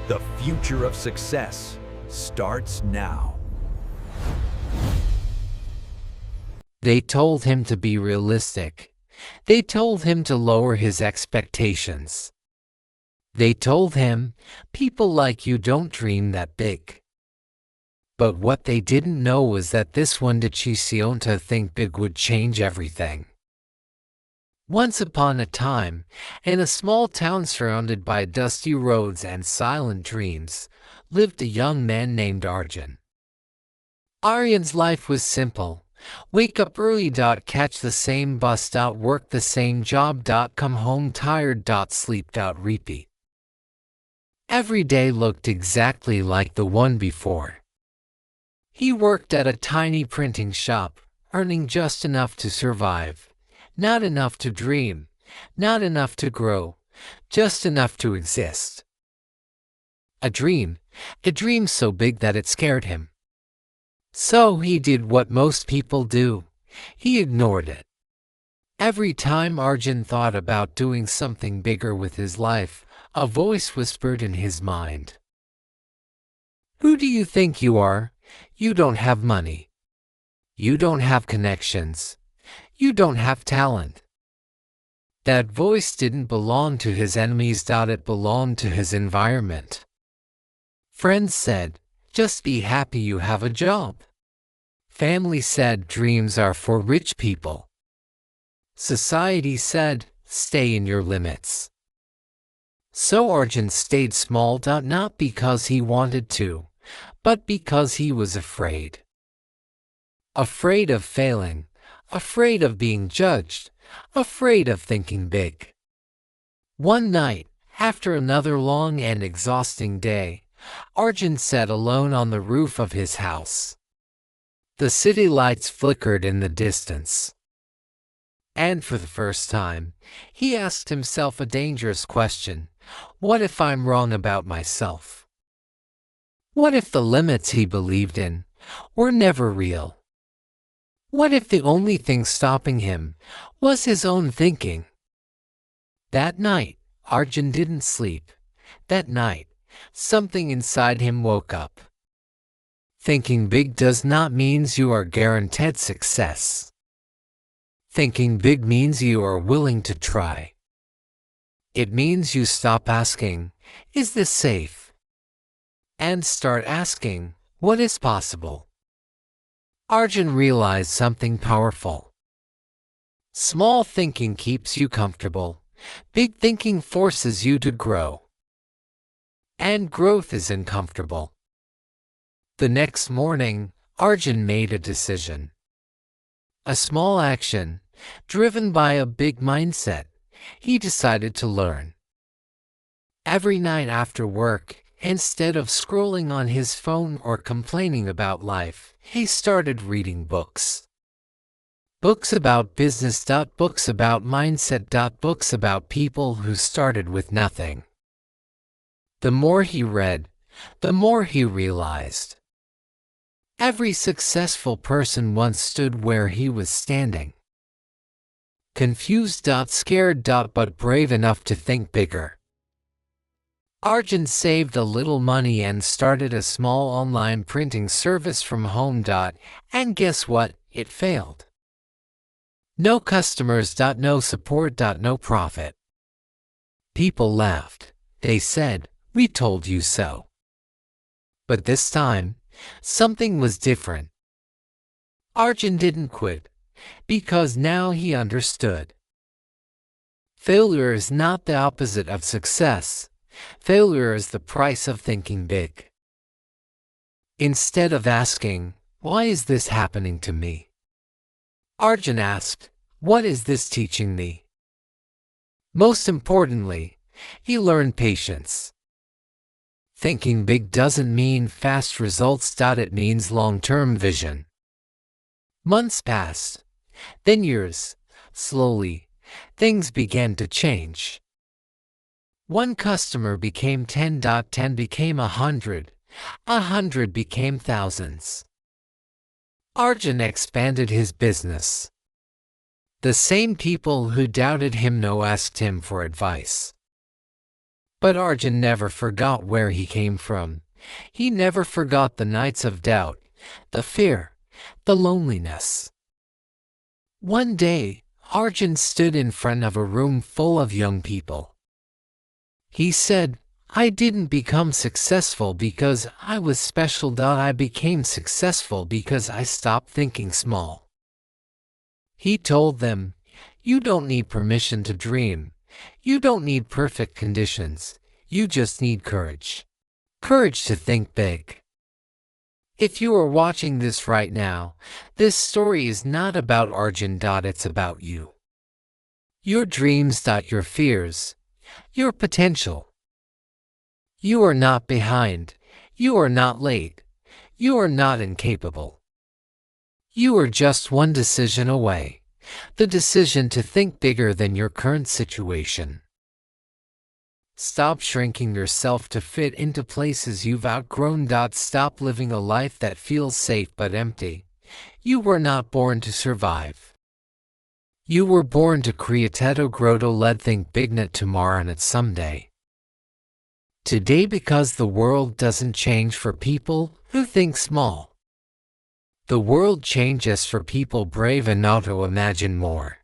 The future of success starts now. They told him to be realistic. They told him to lower his expectations. They told him, people like you don't dream that big. But what they didn't know was that this one decision to think big would change everything. Once upon a time, in a small town surrounded by dusty roads and silent dreams, lived a young man named Arjun. Aryan's life was simple. Wake up early. Catch the same bus. Work the same job. Come home tired. Sleep. Repeat. Every day looked exactly like the one before. He worked at a tiny printing shop, earning just enough to survive. Not enough to dream, not enough to grow, just enough to exist. A dream so big that it scared him. So he did what most people do. He ignored it. Every time Arjun thought about doing something bigger with his life, a voice whispered in his mind. Who do you think you are? You don't have money. You don't have connections. You don't have talent. That voice didn't belong to his enemies. It belonged to his environment. Friends said, just be happy you have a job. Family said, dreams are for rich people. Society said, stay in your limits. So Arjun stayed small. Not because he wanted to, but because he was afraid. Afraid of failing. Afraid of being judged, afraid of thinking big. One night, after another long and exhausting day, Arjun sat alone on the roof of his house. The city lights flickered in the distance. And for the first time, he asked himself a dangerous question. What if I'm wrong about myself? What if the limits he believed in were never real? What if the only thing stopping him was his own thinking? That night, Arjun didn't sleep. That night, something inside him woke up. Thinking big does not mean you are guaranteed success. Thinking big means you are willing to try. It means you stop asking, is this safe? And start asking, what is possible? Arjun realized something powerful. Small thinking keeps you comfortable. Big thinking forces you to grow. And growth is uncomfortable. The next morning, Arjun made a decision. A small action, driven by a big mindset. He decided to learn. Every night after work, instead of scrolling on his phone or complaining about life, he started reading books. Books about business. Books about mindset. Books about people who started with nothing. The more he read, the more he realized. Every successful person once stood where he was standing. Confused. Scared. But brave enough to think bigger. Arjun saved a little money and started a small online printing service from home. And guess what? It failed. No customers. No support. No profit. People laughed. They said, we told you so. But this time, something was different. Arjun didn't quit, because now he understood. Failure is not the opposite of success. Failure is the price of thinking big. Instead of asking, why is this happening to me? Arjun asked, what is this teaching me? Most importantly, he learned patience. Thinking big doesn't mean fast results. It means long-term vision. Months passed, then years. Slowly, things began to change. One customer became 10. 10 became 100. 100 became thousands. Arjun expanded his business. The same people who doubted him now asked him for advice. But Arjun never forgot where he came from. He never forgot the nights of doubt, the fear, the loneliness. One day, Arjun stood in front of a room full of young people. He said, "I didn't become successful because I was special. I became successful because I stopped thinking small." He told them, "You don't need permission to dream. You don't need perfect conditions. You just need courage. Courage to think big." If you are watching this right now, this story is not about Arjun. It's about you. Your dreams. Your fears. Your potential. You are not behind. You are not late. You are not incapable. You are just one decision away. The decision to think bigger than your current situation. Stop shrinking yourself to fit into places you've outgrown. Stop living a life that feels safe but empty. You were not born to survive. You were born to create. Grow to let think big. Not tomorrow, not someday. Today, because the world doesn't change for people who think small. The world changes for people brave enough to imagine more.